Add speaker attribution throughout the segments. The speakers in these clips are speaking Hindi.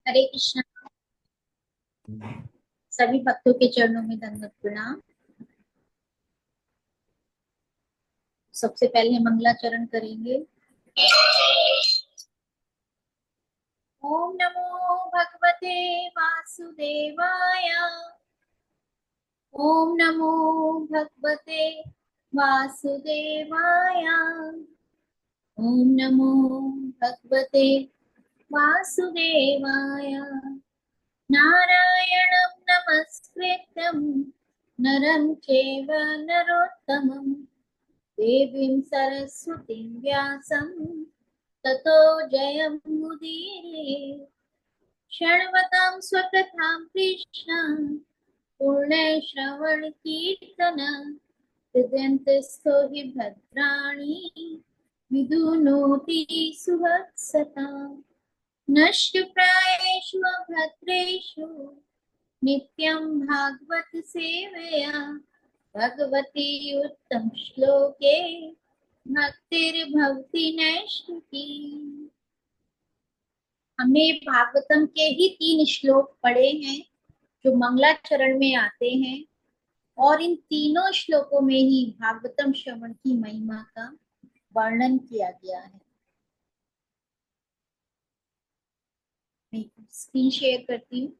Speaker 1: हरे कृष्णा। सभी भक्तों के चरणों में दंडवत प्रणाम। सबसे पहले मंगलाचरण करेंगे। ओम नमो भगवते वासुदेवाय। ओम नमो भगवते वासुदेवाय। ओम नमो भगवते वासुदेवाय। नारायणं नमस्कृत्यं नरं चैव नरोत्तमं देवीं सरस्वतीं व्यासं ततो जयमुदीरये। शृण्वतां स्वकथां कृष्ण पूर्णश्रवणकीर्तन हृदयन्तस्थो हि भद्राणि विदुनोति सुवत्सताम्। नष्टप्रायेषु भद्रेषु नित्यं भागवत सेवया भगवती उत्तम श्लोके भक्तिर्भवति नैष्ठिकी। हमने भागवतम के ही 3 श्लोक पढ़े हैं जो मंगलाचरण में आते हैं, और इन तीनों श्लोकों में ही भागवतम श्रवण की महिमा का वर्णन किया गया है। मैं स्क्रीन शेयर करती हूँ।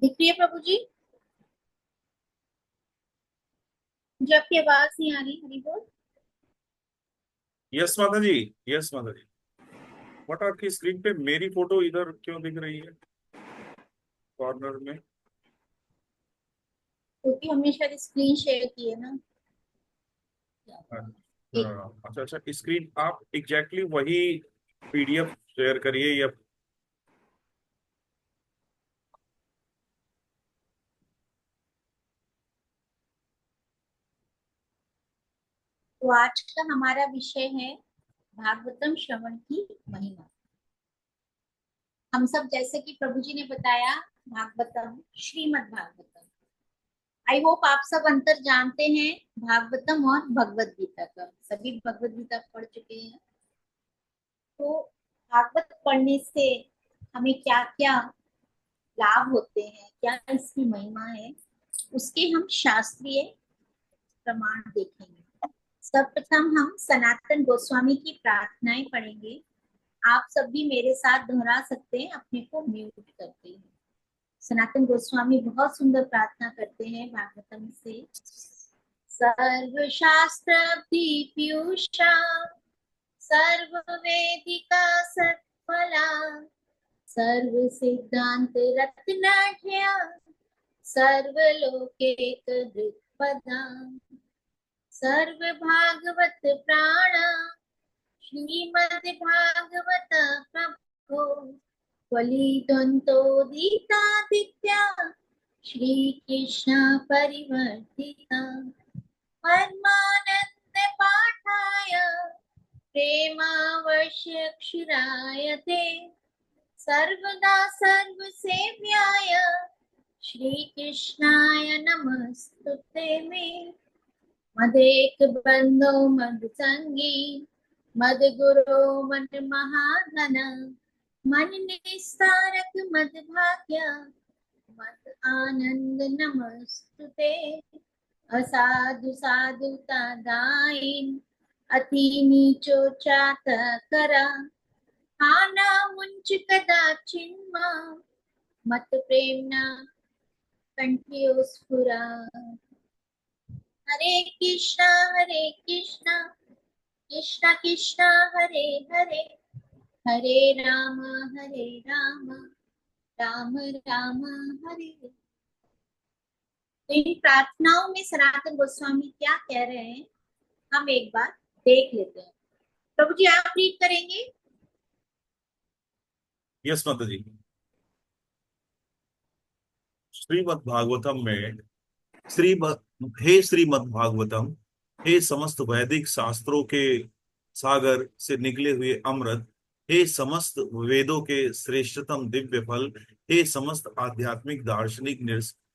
Speaker 1: दिख रही है प्रभु जी? मुझे आपकी आवाज नहीं आ रही। हरि बोल।
Speaker 2: यस माता जी। यस माता जी। बट आपकी स्क्रीन पे मेरी फोटो इधर क्यों दिख रही है, कॉर्नर में?
Speaker 1: क्योंकि हमने शायद स्क्रीन शेयर की है ना। एक
Speaker 2: अच्छा अच्छा अच्छा, स्क्रीन आप एग्जैक्टली वही पीडीएफ शेयर करिए या
Speaker 1: तो आज का हमारा विषय है भागवतम श्रवण की महिमा। हम सब जैसे कि प्रभु जी ने बताया, भागवतम श्रीमद् भागवतम। आई होप आप सब अंतर जानते हैं भागवतम और भगवत गीता का। सभी भगवत गीता पढ़ चुके हैं। तो भागवत पढ़ने से हमें क्या क्या लाभ होते हैं, क्या इसकी महिमा है, उसके हम शास्त्रीय प्रमाण देखेंगे। सर्वप्रथम हम सनातन गोस्वामी की प्रार्थनाएं पढ़ेंगे। आप सब भी मेरे साथ दोहरा सकते हैं अपने को म्यूट करते हैं। सनातन गोस्वामी बहुत सुंदर प्रार्थना करते हैं भागवतम से। सर्व शास्त्र पीयूषा सर्व वेदिका सत्फला सर्व सिद्धांत रत्नाढ्या सर्वलोकैक दृक्पदा सर्व भागवत प्राण श्रीमद् भागवत प्रभो वलिदन्तोदितादित्या श्री कृष्ण परिवर्तिता परमानंद पाठाय प्रेमावश्यक्षराय ते सर्वदा सर्वसेव्याय श्री कृष्णाय नमस्तुते मे मदेक बंधो मद संगी मद गुरो मद महाधन मन निस्तारक मद भाग्य मद आनंद नमस्तुते असाधु साधुता दाइन अति नीचो चात करा हाना मुंच कदाचिन्मा मत प्रेमना कंठियो स्फुरा। हरे कृष्णा कृष्णा कृष्णा हरे हरे हरे राम राम राम राम हरे हरे। तो इन प्रार्थनाओं में सनातन गोस्वामी क्या कह रहे हैं हम एक बार देख लेते हैं। प्रभु जी आप रीड करेंगे?
Speaker 2: यस माता जी। श्रीमद् भागवतम में श्रीमद् हे श्रीमद् भागवतम, हे समस्त वैदिक शास्त्रों के सागर से निकले हुए अमृत, हे समस्त वेदों के श्रेष्ठतम दिव्य फल, हे समस्त आध्यात्मिक दार्शनिक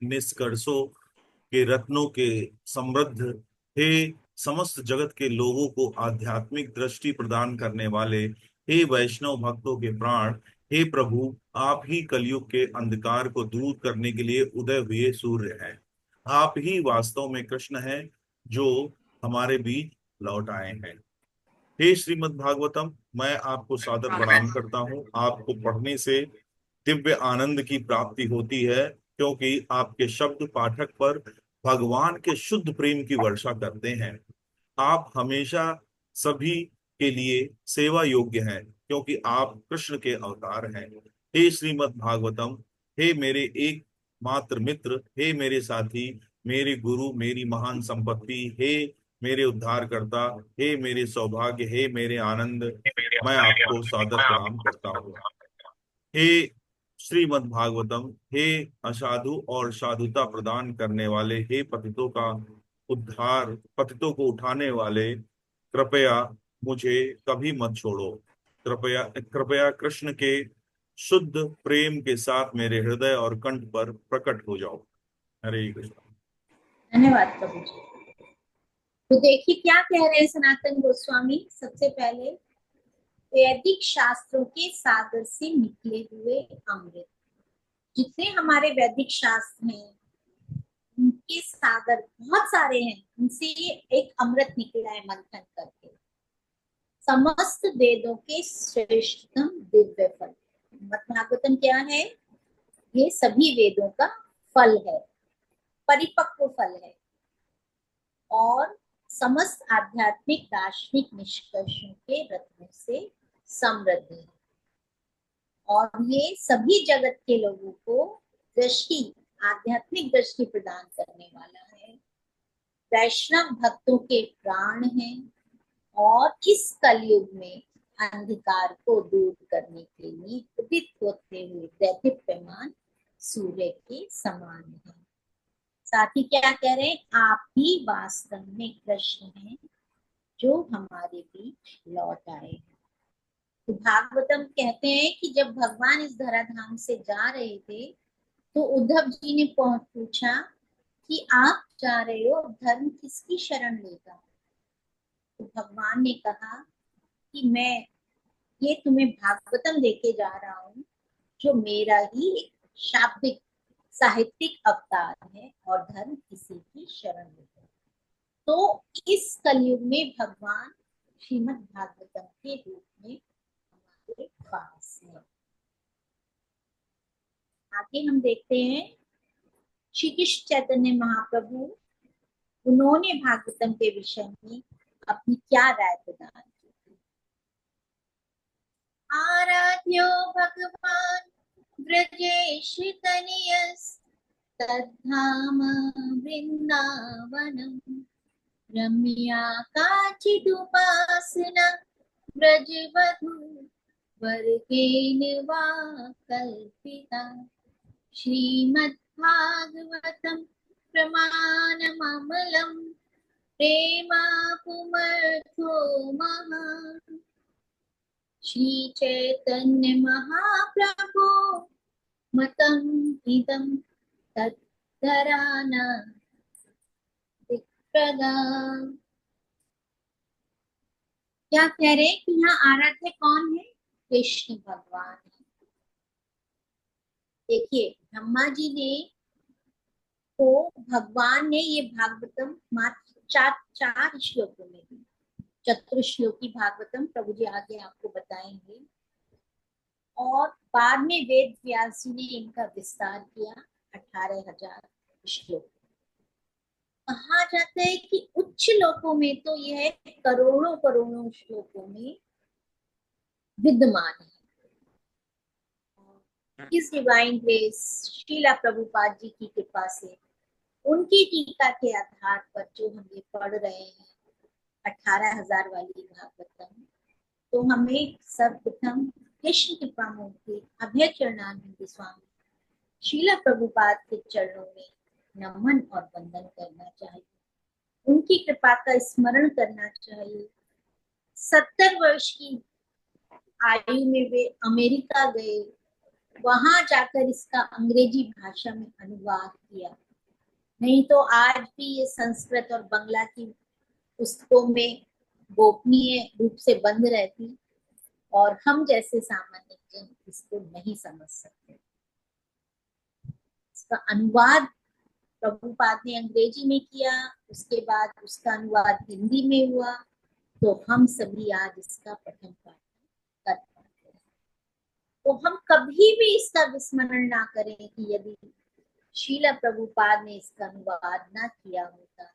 Speaker 2: निष्कर्षों के रत्नों के समृद्ध, हे समस्त जगत के लोगों को आध्यात्मिक दृष्टि प्रदान करने वाले, हे वैष्णव भक्तों के प्राण, हे प्रभु, आप ही कलयुग के अंधकार को दूर करने के लिए उदय हुए सूर्य हैं। आप ही वास्तव में कृष्ण हैं जो हमारे बीच लौट आए हैं। हे श्रीमद् भागवतम, मैं आपको सादर प्रणाम करता हूँ। आपको पढ़ने से दिव्य आनंद की प्राप्ति होती है, क्योंकि आपके शब्द पाठक पर भगवान के शुद्ध प्रेम की वर्षा करते हैं। आप हमेशा सभी के लिए सेवा योग्य हैं, क्योंकि आप कृष्ण के अवतार हैं। हे श्रीमद् भागवतम, हे मेरे एक मात्र मित्र, हे मेरे साथी, मेरे गुरु, मेरी महान संपत्ति, हे मेरे उद्धारकर्ता, हे मेरे सौभाग्य, हे मेरे आनंद, मैं आपको सादर प्रणाम करता हूँ। हे श्रीमद् भागवतम, हे असाधु और साधुता प्रदान करने वाले, हे पतितों का उद्धार, पतितों को उठाने वाले, कृपया मुझे कभी मत छोड़ो। कृपया कृपया कृष्ण के शुद्ध प्रेम के साथ मेरे हृदय और कंठ पर प्रकट हो जाओ। हरे कृष्ण।
Speaker 1: धन्यवाद प्रभु जी। तो देखिए क्या कह रहे हैं सनातन गोस्वामी। सबसे पहले वैदिक शास्त्रों के सागर से निकले हुए अमृत, जितने हमारे वैदिक शास्त्र हैं उनके सागर बहुत सारे हैं, उनसे ये एक अमृत निकला है मंथन करके। समस्त वेदों के श्रेष्ठतम दिव्य फल, भागवतम क्या है? ये सभी वेदों का फल है, परिपक्व फल है, और समस्त आध्यात्मिक दार्शनिक निष्कर्षों के रत्नों से समृद्ध है, और ये सभी जगत के लोगों को दृष्टि, आध्यात्मिक दृष्टि प्रदान करने वाला है। वैष्णव भक्तों के प्राण है, और इस कलयुग में अंधकार को दूर करने के लिए उदित होते हुए दैदीप्यमान सूर्य के समान है। साथ ही क्या कह रहे हैं? आप ही वास्तव में कृष्ण हैं जो हमारे बीच लौट आए हैं। तो भागवतम कहते हैं कि जब भगवान इस धराधाम से जा रहे थे तो उद्धव जी ने पूछा कि आप जा रहे हो, धर्म किसकी शरण लेगा? तो भगवान ने कहा कि मैं ये तुम्हें भागवतम लेके जा रहा हूँ, जो मेरा ही एक शाब्दिक साहित्यिक अवतार है, और धर्म किसी की शरण लेगा। तो इस कलयुग में भगवान श्रीमद् भागवतम के रूप में हमारे पास है। आगे हम देखते हैं श्री कृष्ण चैतन्य महाप्रभु, उन्होंने भागवतम के विषय में अपनी क्या राय प्रदान की। आराध्यो भगवान ब्रजेश तनयस, तद्धाम वृंदावनम, रम्या काचिदुपासना ब्रजवधू वर्गेण वा कल्पिता। श्रीमद्भागवतं प्रमाणममलं, प्रेमापुमर्थो महान्। श्री चैतन्य महाप्रभु मतम् इदं तद्धराना दिक्प्रदा। क्या कह रहे हैं कि यहाँ आराध्य कौन है? कृष्ण भगवान है। देखिए ब्रह्मा जी ने, तो भगवान ने ये भागवतम मात्र चार श्लोकों में दी। चतुर्श्लोकी भागवतम प्रभु जी आगे आपको बताएंगे, और बाद में वेद व्यास जी ने इनका विस्तार किया 18,000 श्लोक। कहा जाता है कि उच्च लोकों में तो यह करोड़ों करोड़ों श्लोकों में विद्यमान है। इस डिवाइन ग्रेस शीला प्रभुपाद जी की कृपा से, उनकी टीका के आधार पर जो हम ये पढ़ रहे हैं 18,000 वाली भागवतम, तो हमें सर्वप्रथम कृष्ण कृपा मूर्ति अभय चरणानंद स्वामी शीला प्रभुपाद के चरणों में नमन और वंदन करना चाहिए, उनकी कृपा का स्मरण करना चाहिए, 70 वर्ष की आयु में वे अमेरिका गए, वहां जाकर इसका अंग्रेजी भाषा में अनुवाद किया। नहीं तो आज भी ये संस्कृत और बांग्ला की पुस्तकों में गोपनीय रूप से बंद रहती और हम जैसे सामान्य जन इसको नहीं समझ सकते। इसका अनुवाद प्रभुपाद ने अंग्रेजी में किया, उसके बाद उसका अनुवाद हिंदी में हुआ, तो हम सभी आज इसका पठन पाठन कर पाते हैं। तो हम कभी भी इसका विस्मरण ना करें कि यदि शीला प्रभुपाद ने इसका अनुवाद ना किया होता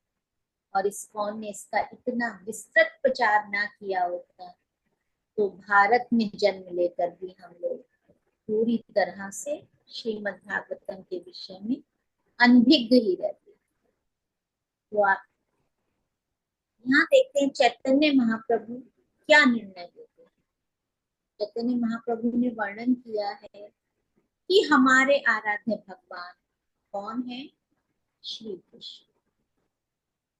Speaker 1: और इस्कॉन ने इसका इतना विस्तृत प्रचार ना किया होता, तो भारत में जन्म लेकर भी हम लोग पूरी तरह से श्रीमद् भागवतम के विषय में अनभिज्ञ ही रहते। तो आप यहाँ देखते हैं चैतन्य महाप्रभु क्या निर्णय देते हैं। चैतन्य महाप्रभु ने वर्णन किया है कि हमारे आराध्य भगवान कौन है? श्री कृष्ण,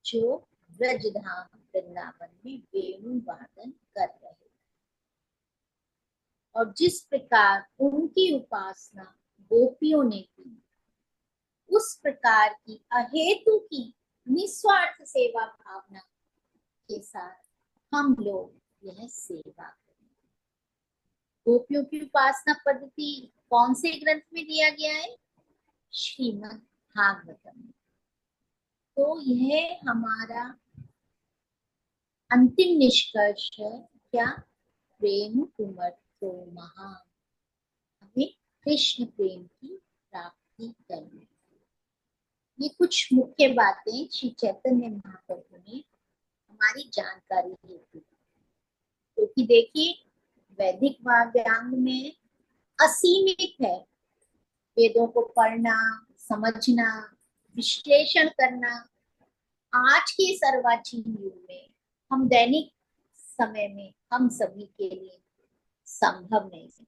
Speaker 1: जो ब्रजधाम वृंदावन में वेणु वादन कर रहे हैं। और जिस प्रकार उनकी उपासना गोपियों ने की, उस प्रकार की अहेतु की निस्वार्थ सेवा भावना के साथ हम लोग यह सेवा करें। गोपियों की उपासना पद्धति कौन से ग्रंथ में दिया गया है? श्रीमद् भागवतम। तो यह हमारा अंतिम निष्कर्ष है। क्या? प्रेम कुमर्थो महान, हमें कृष्ण प्रेम की प्राप्ति करनी। ये कुछ मुख्य बातें श्री चैतन्य महाप्रभु ने हमारी जानकारी हेतु, क्योंकि देखिए वैदिक वाग्यांग में असीमित है। वेदों को पढ़ना, समझना, विश्लेषण करना आज के सर्वाचीन युग में, हम दैनिक समय में हम सभी के लिए संभव नहीं है।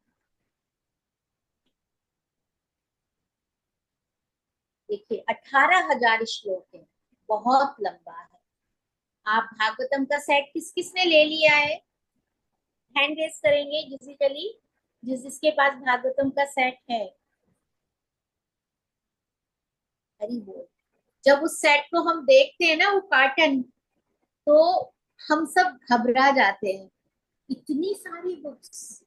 Speaker 1: देखिए 18,000 श्लोक है, बहुत लंबा है। आप भागवतम का सेट किस किसने ले लिया है? हैंड रेस करेंगे फिजिकली जिसके पास भागवतम का सेट है। हरी बोल। जब उस सेट को हम देखते हैं ना, वो कार्टन, तो हम सब घबरा जाते हैं, इतनी सारी बुक्स।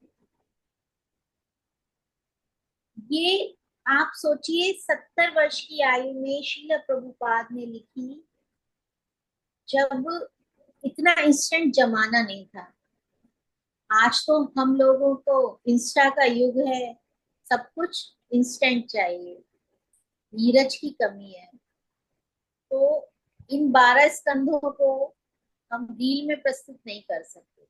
Speaker 1: ये आप सोचिए 70 वर्ष की आयु में श्रील प्रभुपाद ने लिखी, जब इतना इंस्टेंट जमाना नहीं था। आज तो हम लोगों को इंस्टा का युग है, सब कुछ इंस्टेंट चाहिए, धीरज की कमी है। तो इन 12 स्कंधों को हम रील में प्रस्तुत नहीं कर सकते।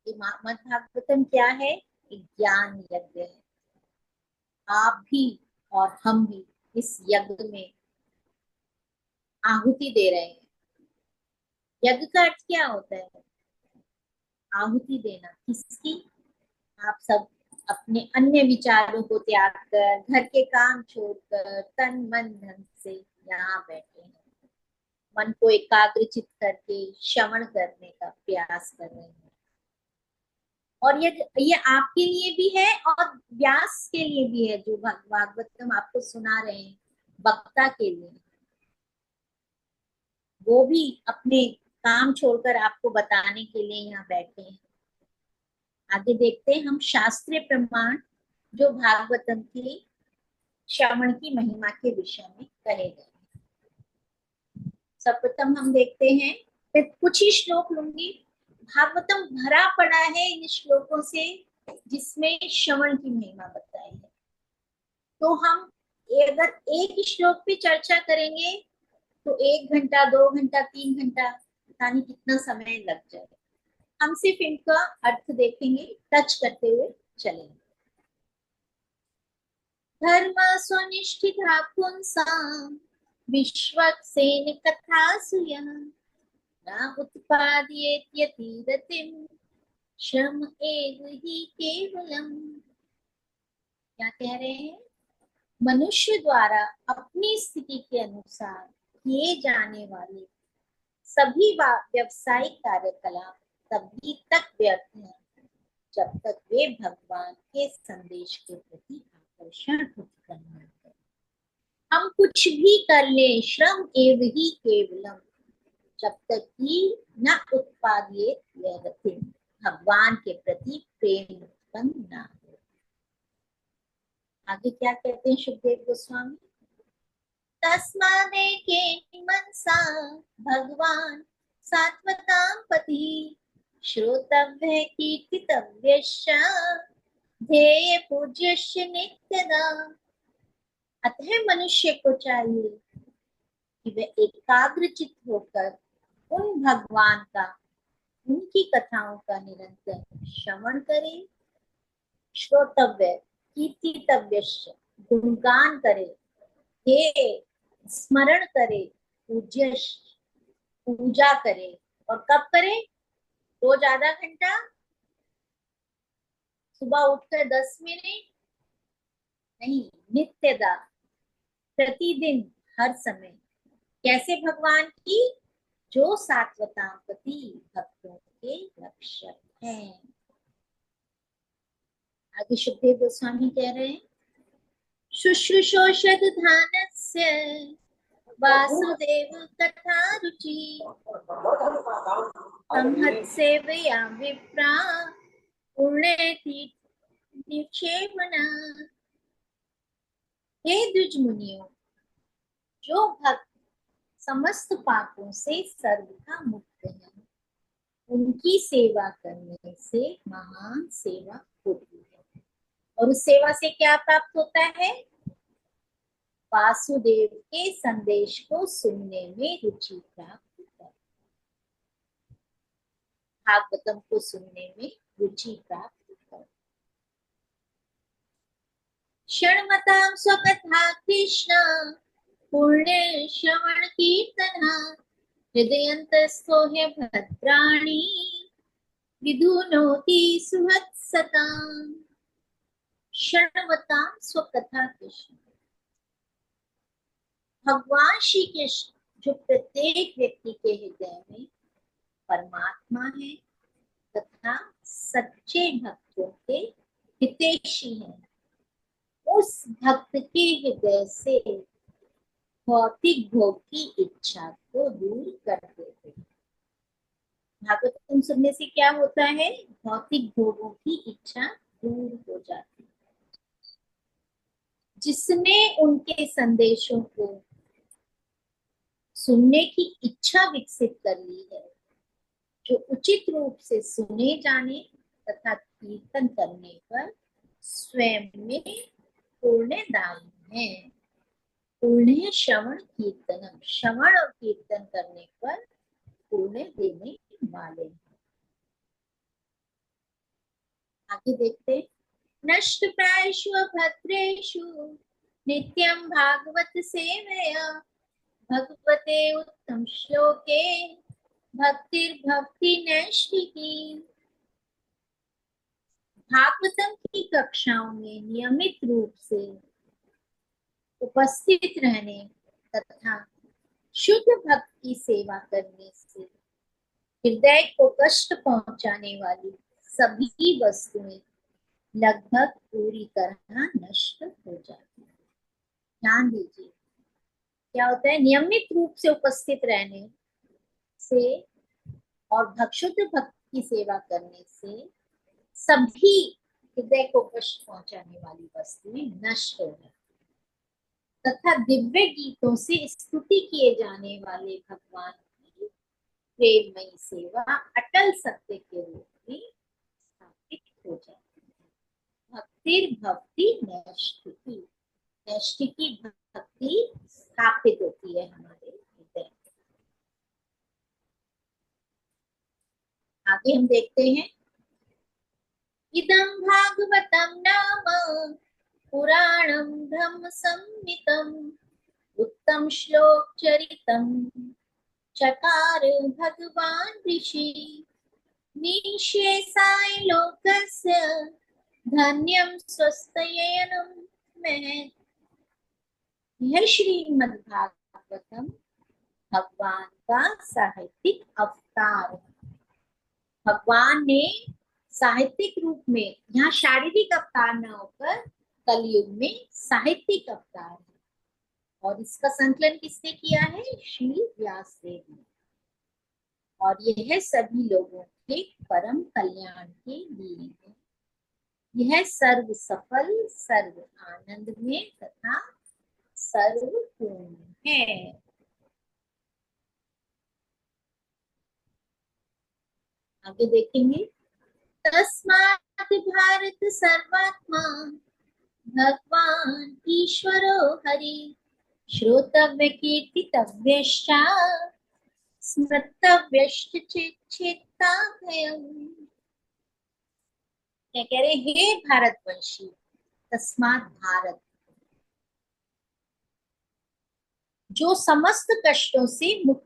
Speaker 1: श्रीमद् भागवतम क्या है? एक ज्ञान यज्ञ है। आप भी और हम भी इस यज्ञ में आहुति दे रहे हैं। यज्ञ का अर्थ क्या होता है? आहुति देना। किसकी? आप सब अपने अन्य विचारों को त्याग कर, घर के काम छोड़कर, तन मन धन से यहाँ बैठे हैं, मन को एकाग्रचित करके श्रवण करने का प्रयास कर रहे हैं। और ये आपके लिए भी है और व्यास के लिए भी है, जो भागवतम आपको सुना रहे हैं, वक्ता के लिए। वो भी अपने काम छोड़कर आपको बताने के लिए यहाँ बैठे हैं। आगे देखते हैं हम शास्त्रीय प्रमाण जो भागवतम के श्रवण की महिमा के विषय में कहे गए। सर्वप्रथम हम देखते हैं, मैं कुछ ही श्लोक लूंगी। भागवतम भरा पड़ा है इन श्लोकों से जिसमें श्रवण की महिमा बताई है। तो हम अगर एक श्लोक पे चर्चा करेंगे तो 1 घंटा, 2 घंटा, 3 घंटा, पता नहीं कितना समय लग जाएगा। हम सिर्फ इनका अर्थ देखेंगे, टच करते हुए चलेंगे। धर्म स्वनिष्ठिता पुंसां विश्वक्सेन कथासु यः न उत्पादयेत्यतिरतिं श्रम एव हि केवलम्। क्या कह रहे हैं? मनुष्य द्वारा अपनी स्थिति के अनुसार किए जाने वाले सभी व्यावसायिक कार्यकलाप तभी तक व्यर्थ है जब तक वे भगवान के संदेश के प्रति आकर्षण उत्पन्न न करें। हम कुछ भी कर ले, श्रम एव ही केवलम, जब तक कि न उत्पादित व्यर्थ भगवान के प्रति प्रेम उत्पन्न न हो। आगे क्या कहते हैं सुखदेव गोस्वामी? तस्मादेके मनसा भगवान सात्वतां पति, श्रोतव्य कीर्तितव्यश्च ध्येय पूज्यश्च नित्यदा। अतः मनुष्य को चाहिए कि वह एकाग्रचित होकर उन भगवान का, उनकी कथाओं का निरंतर श्रवण करे, श्रोतव्य कीर्तितव्य गुणगान करे, ये स्मरण करे, पूज्य पूजा करे। और कब करे? रोज आधा घंटा, सुबह उठकर 10 मिनट नहीं, नित्यदा, प्रतिदिन, हर समय। कैसे? भगवान की जो सात्वतापति भक्तों के रक्षक हैं। आगे सुखदेव गोस्वामी कह रहे हैं, शुश्रूषोषद ध्यानस्य वासुदेव कथा रुचि, तमहत सेवया विप्रा पुण्यति निक्षेपणा। हे द्विज मुनियों, जो भक्त समस्त पापों से सर्वथा मुक्त हैं, उनकी सेवा करने से महान सेवा होती है। और उस सेवा से क्या प्राप्त होता है? वासुदेव के संदेश को सुनने में रुचि प्राप्त कर, भागवतम को सुनने में रुचि प्राप्त कर। शृण्वतां स्वकथा कृष्ण पुण्य श्रवण कीर्तना, हृदयन्तस्थो ह्य भद्राणि विधुनोति सुहृत्सताम्। शृण्वतां स्वकथा कृष्ण, भगवान श्री कृष्ण जो प्रत्येक व्यक्ति के हृदय में परमात्मा है तथा सच्चे भक्तों के हितैषी हैं, उस भक्त के हृदय से भौतिक भोग की इच्छा को दूर कर देते हैं। भागवतम सुनने से क्या होता है? भौतिक भोगों की इच्छा दूर हो जाती है। जिसने उनके संदेशों को सुनने की इच्छा विकसित कर ली है, जो उचित रूप से सुने जाने तथा कीर्तन करने पर स्वयं में पुण्यदायी है। पुण्य श्रवण कीर्तनम, श्रवण और कीर्तन करने पर पुण्य देने वाले हैं। आगे देखते हैं, नष्ट प्रायेषु भद्रेषु नित्यं भागवत सेवया, भगवते उत्तम श्लोके भक्तिर्भक्ति नैष्ठिकी। भागवतम की कक्षाओं में नियमित रूप से उपस्थित रहने तथा शुद्ध भक्त की सेवा करने से हृदय को कष्ट पहुंचाने वाली सभी वस्तुएं लगभग पूरी तरह नष्ट हो जाती है। ध्यान दीजिए, क्या होता है? नियमित रूप से उपस्थित रहने से और शुद्ध भक्त की सेवा करने से सभी हृदय को कष्ट पहुंचाने वाली वस्तुएं नष्ट हो जाती तथा दिव्य गीतों से स्तुति किए जाने वाले भगवान की प्रेममयी सेवा अटल सत्य के रूप में स्थापित हो जाती है। भक्तिर भक्ति नैष्ठिकी, नैष्ठिकी भक्ति स्थापित होती है हमारे हृदय। आगे हम देखते हैं, इदं भागवतं नाम पुराणं ब्रह्म संहितं, उत्तम श्लोक चरितं चकार भगवान ऋषि, निःशेषाय लोकस्य धन्यं स्वस्तयनं महत्। यह श्रीमद् भागवतम भगवान का साहित्यिक अवतार है। भगवान ने साहित्यिक रूप में, यहाँ शारीरिक अवतार न होकर कलयुग में साहित्यिक अवतार है, और इसका संकलन किसने किया है? श्री व्यास देव ने। और यह सभी लोगों के परम कल्याण के लिए है। यह सर्व सफल, सर्व आनंद में तथा सर्वपूर्ण है। आगे देखेंगे। तस्मात् भारत सर्वात्मा भगवान ईश्वरो हरि, श्रोतव्य कीर्तितव्यश्च स्मृतव्यश्च चेता भयम्। क्या कह रहे? हे भारतवंशी, तस्मात् भारत, जो समस्त कष्टों से मुक्त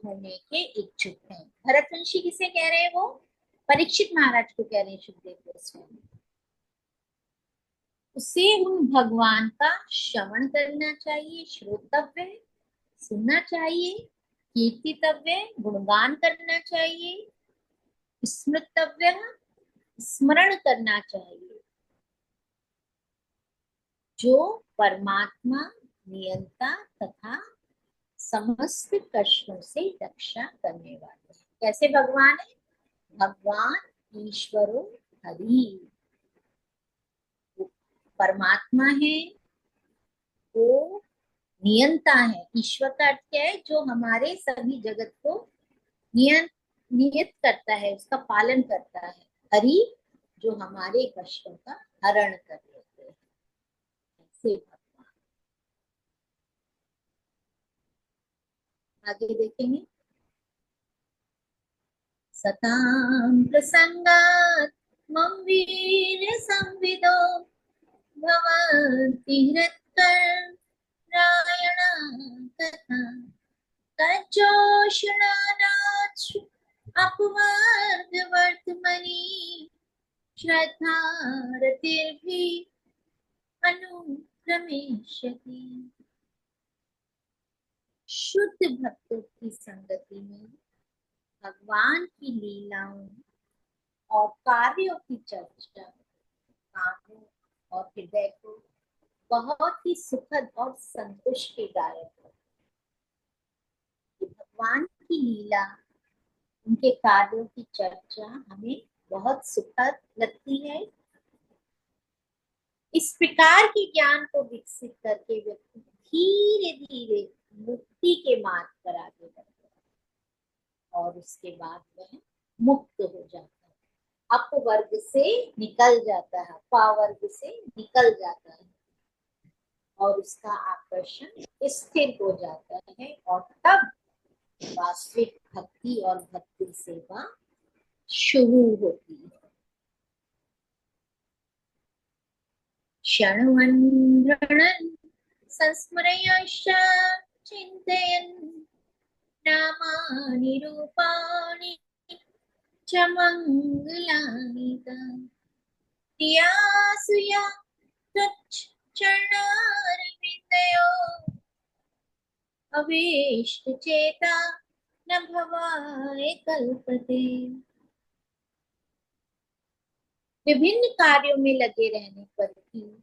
Speaker 1: होने के इच्छुक हैं। भरतवंशी किसे कह रहे हैं? वो परीक्षित महाराज को कह रहे हैं, सुखदेव गोस्वामी। उसे उन भगवान का श्रवण करना चाहिए, श्रोतव्य, सुनना चाहिए, कीर्तितव्य, गुणगान करना चाहिए, स्मृतव्य, स्मरण करना चाहिए, जो परमात्मा नियंता तथा समस्त कष्टों से रक्षा करने वाले हैं। कैसे भगवान है? भगवान ईश्वरो हरि, परमात्मा है, वो नियंता है। ईश्वर का अर्थ क्या है? जो हमारे सभी जगत को नियत करता है, उसका पालन करता है। हरि, जो हमारे कष्टों का हरण कर लेते हैं। ऐसे भगवान। आगे देखेंगे। सतां प्रसंगात् मम वीर संविदो भवन्ति हृत्कर्णायणा तथा तज्जोषणानाच्छु अपवर्गवर्त्मनि श्रद्धारतिर्भिः अनुक्रमेष्यति। शुद्ध भक्तों की संगति में भगवान की लीलाओं और कार्यों की चर्चा कानों और हृदय को बहुत ही सुखद और संतुष्टिदायक है। भगवान की लीला, उनके कार्यों की चर्चा हमें बहुत सुखद लगती है। इस प्रकार के ज्ञान को विकसित करके व्यक्ति धीरे धीरे मुक्ति के मार्ग पर आगे बढ़ता है, और उसके बाद वह मुक्त हो जाता है, अपवर्ग से निकल जाता है, पावर्ग से निकल जाता है, और उसका आकर्षण स्थिर हो जाता है, और तब वास्तविक भक्ति और भक्ति सेवा शुरू होती है। क्षणवन् संस्मरयश्च चिन्तयन् नामानि रूपाणि च मङ्गलानि प्रियासुया त्वच्चरणारविन्दयोः अवेष्टचेता न भवाय कल्पते। विभिन्न कार्यों में लगे रहने पर भी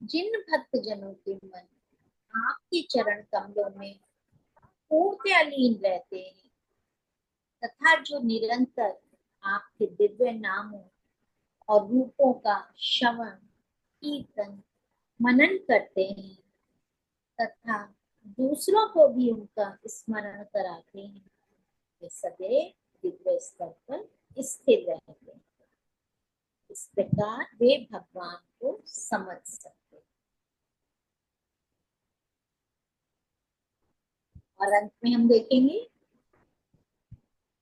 Speaker 1: जिन भक्त जनों के मन आपके चरण कमलों में पूर्णतया लीन रहते हैं, तथा जो निरंतर आपके दिव्य नामों और रूपों का श्रवण, कीर्तन, मनन करते हैं, तथा दूसरों को भी उनका स्मरण कराते हैं, वे सदैव दिव्य स्तर पर स्थिर रहते हैं। इस प्रकार वे भगवान को समझ सकते हैं। और अंत में हम देखेंगे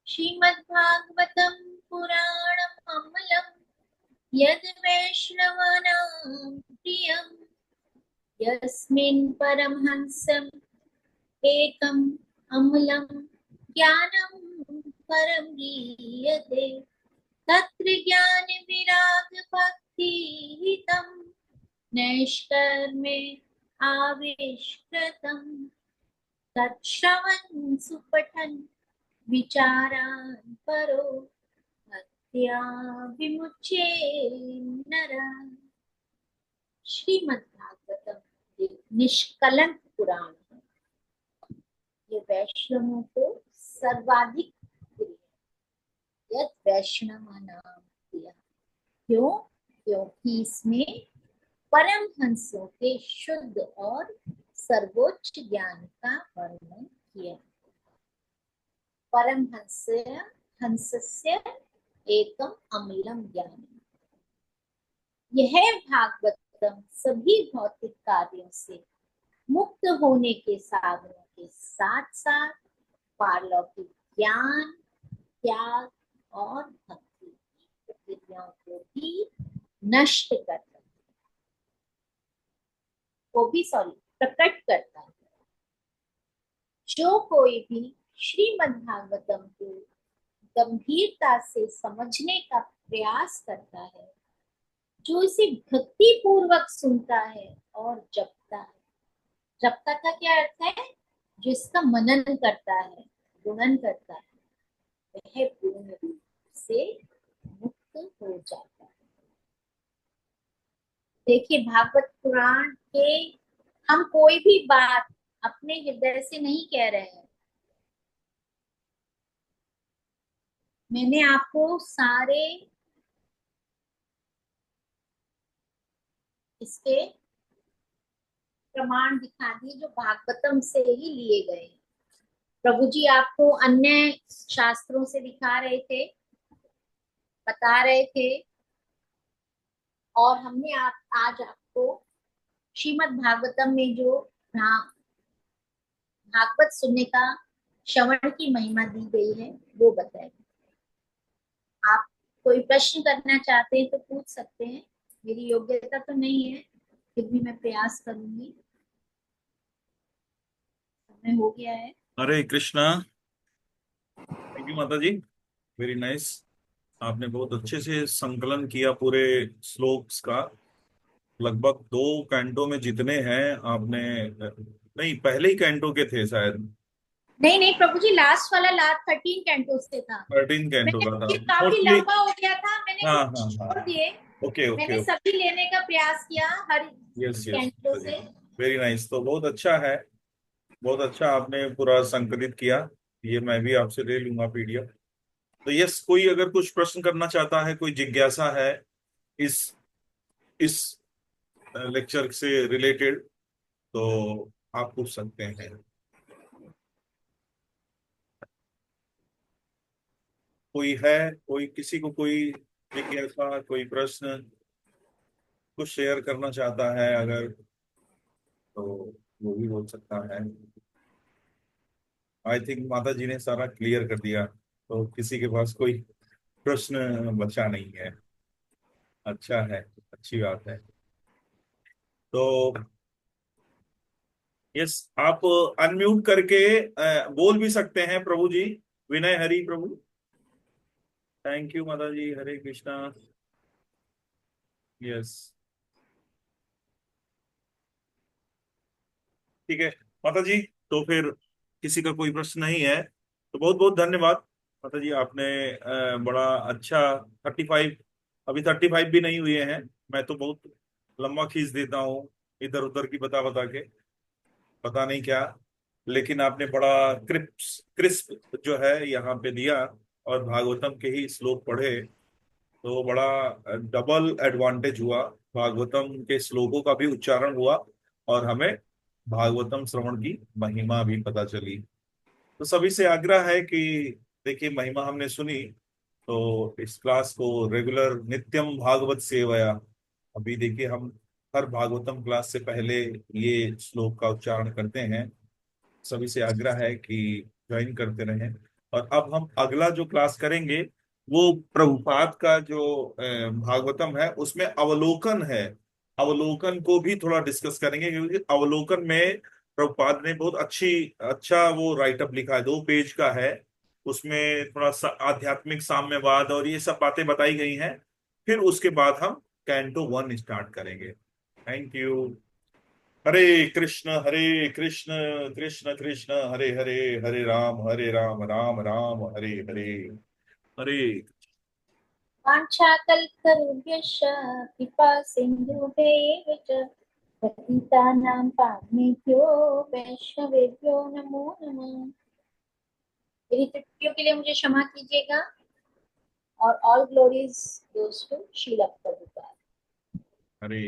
Speaker 1: श्रीमद्भागवतम पुराणम अमलम यद वैष्णवानां प्रियम यस्मिन् परमहंसम् एकम् अमलं ज्ञानं परं गीयते तत्र ज्ञान विराग भक्ति हितं नैष्कर्म्य आविष्कृतं तत्श्रवन् सुपठन् विचारान् परो विद्या विमुच्य नरः। श्रीमद् भागवतम एक निष्कलंक पुराण है। ये वैष्णवों को सर्वाधिक प्रिय है। यद वैष्णवानाम प्रियः। क्यों? क्योंकि इसमें परमहंसों के शुद्ध और सर्वोच्च ज्ञान का वर्णन किया। परमहंस हंसस्य एकम अमलम ज्ञान। यह भागवतम सभी भौतिक कार्यों से मुक्त होने के साधनों के साथ साथ पारलौकिक ज्ञान, त्याग और भक्ति की प्रक्रियाओं को भी नष्ट करता है, वो भी प्रकट करता है। जो कोई भी श्रीमद् भागवतम को गंभीरता से समझने का प्रयास करता है, जो इसे भक्ति पूर्वक सुनता है और जपता है। जपता का क्या अर्थ है? जो इसका मनन करता है, गुणन करता है, वह पूर्ण रूप से मुक्त हो जाता है। देखिए, भागवत पुराण के हम कोई भी बात अपने हृदय से नहीं कह रहे हैं। मैंने आपको सारे इसके प्रमाण दिखा दिए जो भागवतम से ही लिए गए। प्रभु जी आपको अन्य शास्त्रों से दिखा रहे थे, बता रहे थे, और हमने आज आपको श्रीमद् भागवतम में जो भागवत सुनने का श्रवण की महिमा दी गई है वो बताए। आप कोई प्रश्न करना चाहते हैं तो पूछ सकते हैं। मेरी योग्यता तो नहीं है, फिर भी मैं प्रयास करूंगी। समय हो गया है।
Speaker 2: हरे कृष्णा। थैंक यू माता जी। Very nice. आपने बहुत अच्छे से संकलन किया पूरे श्लोक्स का। लगभग 2 कैंटो में जितने हैं आपने, नहीं पहले ही कैंटो के थे शायद।
Speaker 1: नहीं नहीं प्रभु जी, लास्ट वाला लास्ट 13 कैंटो से था।
Speaker 2: 13 कैंटो
Speaker 1: मैंने
Speaker 2: का था
Speaker 1: ये काफी
Speaker 2: मोस्टली।
Speaker 1: लंबा हो गया था, मैंने
Speaker 2: हाँ हाँ
Speaker 1: कुछ
Speaker 2: हाँ।
Speaker 1: छोड़ दिए।
Speaker 2: ओके ओके
Speaker 1: मैंने
Speaker 2: ओके।
Speaker 1: सभी लेने का प्रयास किया हर
Speaker 2: यस यस
Speaker 1: कैंटो से।
Speaker 2: Very nice. तो बहुत अच्छा है। बहुत अच्छा आपने पूरा संकलित किया। ये मैं भी आपसे ले लूंगा पीडीएफ। तो यस, कोई अगर कुछ प्रश्न करना चाहता है, कोई जिज्ञासा है इस इस लेक्चर से रिलेटेड, तो आप पूछ सकते हैं। कोई है? कोई किसी को कोई जिज्ञासा, कोई प्रश्न, कुछ शेयर करना चाहता है अगर, तो वो भी बोल सकता है। आई थिंक माता जी ने सारा क्लियर कर दिया, तो किसी के पास कोई प्रश्न बचा नहीं है। अच्छा है, अच्छी बात है। तो यस, आप अनम्यूट करके बोल भी सकते हैं प्रभु जी। विनय हरि प्रभु। थैंक यू माता जी। हरे कृष्णा। यस, ठीक है माता जी। तो फिर किसी का कोई प्रश्न नहीं है तो बहुत बहुत धन्यवाद माता जी। आपने बड़ा अच्छा 35, अभी 35 भी नहीं हुए हैं। मैं तो बहुत लंबा खींच देता हूँ इधर उधर की बता बता के, पता नहीं क्या। लेकिन आपने बड़ा क्रिप्स क्रिस्प जो है यहाँ पे दिया, और भागवतम के ही श्लोक पढ़े, तो बड़ा डबल एडवांटेज हुआ। भागवतम के श्लोकों का भी उच्चारण हुआ और हमें भागवतम श्रवण की महिमा भी पता चली। तो सभी से आग्रह है कि देखिए, महिमा हमने सुनी, तो इस क्लास को रेगुलर नित्यम भागवत सेवया, अभी देखिए हम हर भागवतम क्लास से पहले ये श्लोक का उच्चारण करते हैं। सभी से आग्रह है कि ज्वाइन करते रहें। और अब हम अगला जो क्लास करेंगे वो प्रभुपाद का जो भागवतम है उसमें अवलोकन है। अवलोकन को भी थोड़ा डिस्कस करेंगे, क्योंकि अवलोकन में प्रभुपाद ने बहुत अच्छा वो राइटअप लिखा है, 2 पेज का है। उसमें थोड़ा सा आध्यात्मिक साम्यवाद और ये सब बातें बताई गई हैं। फिर उसके बाद हम कैंटो 1 स्टार्ट करेंगे। Thank you. हरे कृष्ण कृष्ण कृष्ण हरे हरे, हरे राम राम राम हरे हरे। हरे
Speaker 1: वाञ्छाकल्पतरुभ्यश्च कृपा सिन्धुभ्यैव च पतितानां पावनेभ्यो वैष्णवेभ्यो नमो नमः। मेरी त्रुटियों के लिए मुझे क्षमा कीजिएगा और all glories goes to Srila Prabhupada.
Speaker 2: Hare